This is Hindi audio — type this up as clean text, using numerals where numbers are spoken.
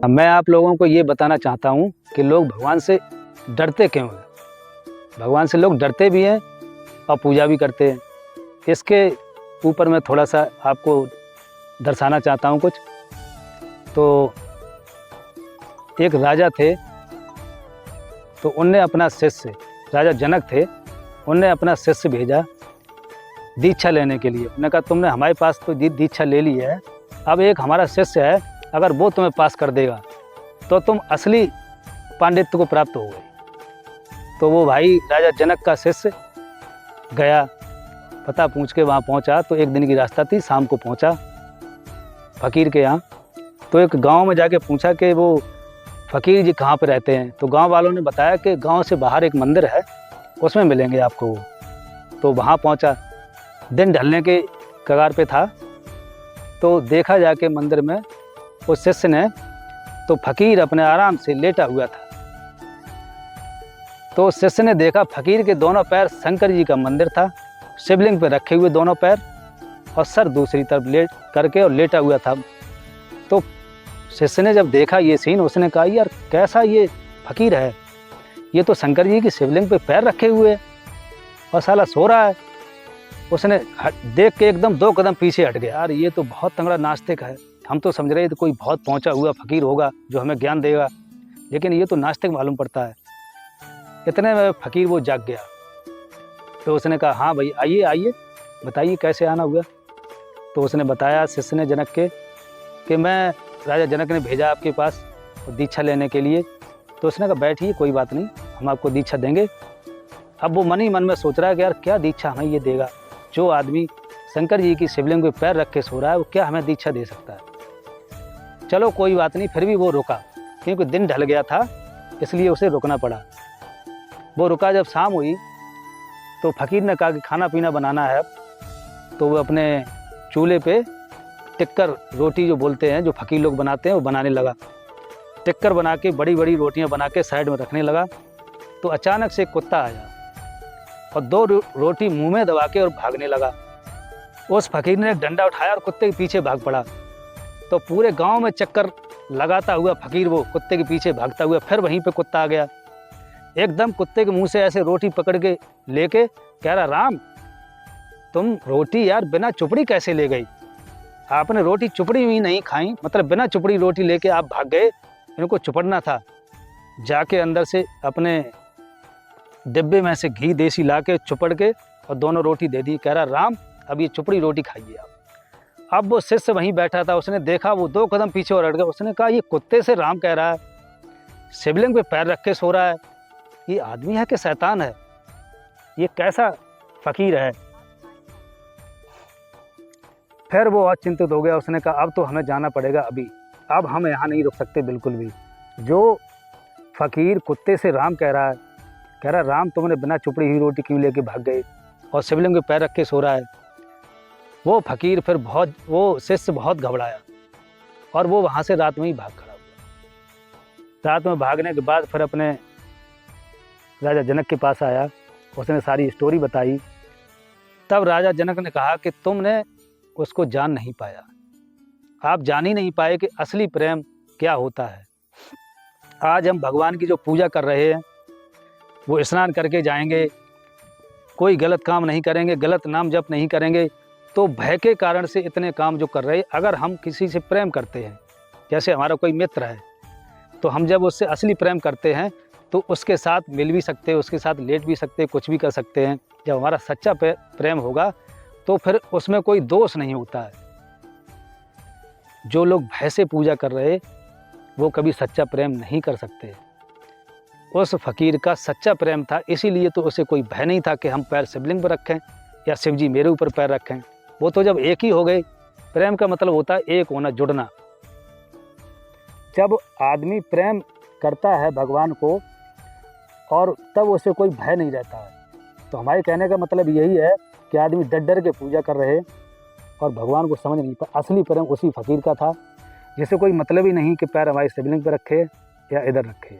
अब मैं आप लोगों को ये बताना चाहता हूँ कि लोग भगवान से डरते क्यों हैं। भगवान से लोग डरते भी हैं और पूजा भी करते हैं। इसके ऊपर मैं थोड़ा सा आपको दर्शाना चाहता हूँ कुछ। तो एक राजा थे, तो उनने अपना शिष्य, राजा जनक थे, उनने अपना शिष्य भेजा दीक्षा लेने के लिए। उन्होंने कहा तुमने हमारे पास तो दीक्षा ले ली है, अब एक हमारा शिष्य है, अगर वो तुम्हें पास कर देगा तो तुम असली पांडित्य को प्राप्त हो गए। तो वो भाई राजा जनक का शिष्य गया, पता पूछ के वहाँ पहुँचा। तो एक दिन की रास्ता थी, शाम को पहुँचा फ़कीर के यहाँ। तो एक गांव में जाके पूछा कि वो फ़कीर जी कहाँ पे रहते हैं। तो गांव वालों ने बताया कि गांव से बाहर एक मंदिर है, उसमें मिलेंगे आपको वो। तो वहाँ पहुँचा, दिन ढलने के कगार पे था। तो देखा जाके मंदिर में उस शिष्य ने, तो फ़कीर अपने आराम से लेटा हुआ था। तो शिष्य ने देखा फ़कीर के दोनों पैर, शंकर जी का मंदिर था, शिवलिंग पे रखे हुए दोनों पैर, और सर दूसरी तरफ लेट करके और लेटा हुआ था। तो शिष्य ने जब देखा ये सीन, उसने कहा यार कैसा ये फ़कीर है, ये तो शंकर जी की शिवलिंग पे पैर रखे हुए है और साला सो रहा है। उसने देख के एकदम 2 कदम पीछे हट गया। यार ये तो बहुत तगड़ा नास्तिक है, हम तो समझ रहे थे कोई बहुत पहुंचा हुआ फ़कीर होगा जो हमें ज्ञान देगा, लेकिन ये तो नास्तिक मालूम पड़ता है। इतने में फ़कीर वो जाग गया। तो उसने कहा हाँ भाई आइए आइए, बताइए कैसे आना हुआ। तो उसने बताया शिष्य ने जनक के कि मैं, राजा जनक ने भेजा आपके पास दीक्षा लेने के लिए। तो उसने कहा बैठिए, कोई बात नहीं, हम आपको दीक्षा देंगे। अब वो मन ही मन में सोच रहा है कि यार क्या दीक्षा हमें ये देगा, जो आदमी शंकर जी की शिवलिंग पे पैर रख के सो रहा है वो क्या हमें दीक्षा दे सकता है। चलो कोई बात नहीं, फिर भी वो रुका, क्योंकि दिन ढल गया था इसलिए उसे रुकना पड़ा। वो रुका, जब शाम हुई तो फ़कीर ने कहा कि खाना पीना बनाना है। तो वो अपने चूल्हे पे टिक्कर रोटी जो बोलते हैं, जो फ़कीर लोग बनाते हैं, वो बनाने लगा। टिक्कर बना के बड़ी बड़ी रोटियां बना के साइड में रखने लगा। तो अचानक से एक कुत्ता आया और 2 रोटी मुंह में दबा के और भागने लगा। उस फ़कीर ने एक डंडा उठाया और कुत्ते के पीछे भाग पड़ा। तो पूरे गांव में चक्कर लगाता हुआ फ़कीर वो कुत्ते के पीछे भागता हुआ फिर वहीं पे कुत्ता आ गया। एकदम कुत्ते के मुंह से ऐसे रोटी पकड़ के लेके कह रहा राम, तुम रोटी यार बिना चुपड़ी कैसे ले गई? आपने रोटी चुपड़ी हुई नहीं खाई, मतलब बिना चुपड़ी रोटी लेके आप भाग गए, इनको चुपड़ना था। जाके अंदर से अपने डिब्बे में से घी देसी ला के चुपड़ के और दोनों रोटी दे दी। कह रहा राम अब ये चुपड़ी रोटी खाइए आप। अब वो शिष्य वहीं बैठा था, उसने देखा, वो 2 कदम पीछे और हट गया। उसने कहा ये कुत्ते से राम कह रहा है, शिवलिंग पे पैर रख के सो रहा है, ये आदमी है कि शैतान है, ये कैसा फ़कीर है। फिर वो और चिंतित हो गया। उसने कहा अब तो हमें जाना पड़ेगा, अभी अब हम यहाँ नहीं रुक सकते बिल्कुल भी। जो फ़कीर कुत्ते से राम कह रहा है, कह रहा राम तुमने बिना चुपड़ी हुई रोटी क्यों लेके भाग गए और शिवलिंग पे पैर रख के सो रहा है। वो फ़कीर फिर वो शिष्य बहुत घबराया और वो वहाँ से रात में ही भाग खड़ा हुआ। रात में भागने के बाद फिर अपने राजा जनक के पास आया, उसने सारी स्टोरी बताई। तब राजा जनक ने कहा कि तुमने उसको जान नहीं पाया, आप जान ही नहीं पाए कि असली प्रेम क्या होता है। आज हम भगवान की जो पूजा कर रहे हैं, वो स्नान करके जाएंगे, कोई गलत काम नहीं करेंगे, गलत नाम जप नहीं करेंगे, तो भय के कारण से इतने काम जो कर रहे हैं। अगर हम किसी से प्रेम करते हैं, जैसे हमारा कोई मित्र है, तो हम जब उससे असली प्रेम करते हैं तो उसके साथ मिल भी सकते हैं, उसके साथ लेट भी सकते हैं, कुछ भी कर सकते हैं। जब हमारा सच्चा प्रेम होगा तो फिर उसमें कोई दोष नहीं होता है। जो लोग भय से पूजा कर रहे, वो कभी सच्चा प्रेम नहीं कर सकते। उस फ़कीर का सच्चा प्रेम था, इसीलिए तो उसे कोई भय नहीं था कि हम पैर शिवलिंग पर रखें या शिव जी मेरे ऊपर पैर रखें। वो तो जब एक ही हो गए, प्रेम का मतलब होता है एक होना, जुड़ना। जब आदमी प्रेम करता है भगवान को, और तब उसे कोई भय नहीं रहता है। तो हमारे कहने का मतलब यही है कि आदमी डर डर के पूजा कर रहे और भगवान को समझ नहीं पा। असली प्रेम उसी फ़कीर का था, जिसे कोई मतलब ही नहीं कि पैर हमारी शिवलिंग पर रखे या इधर रखे।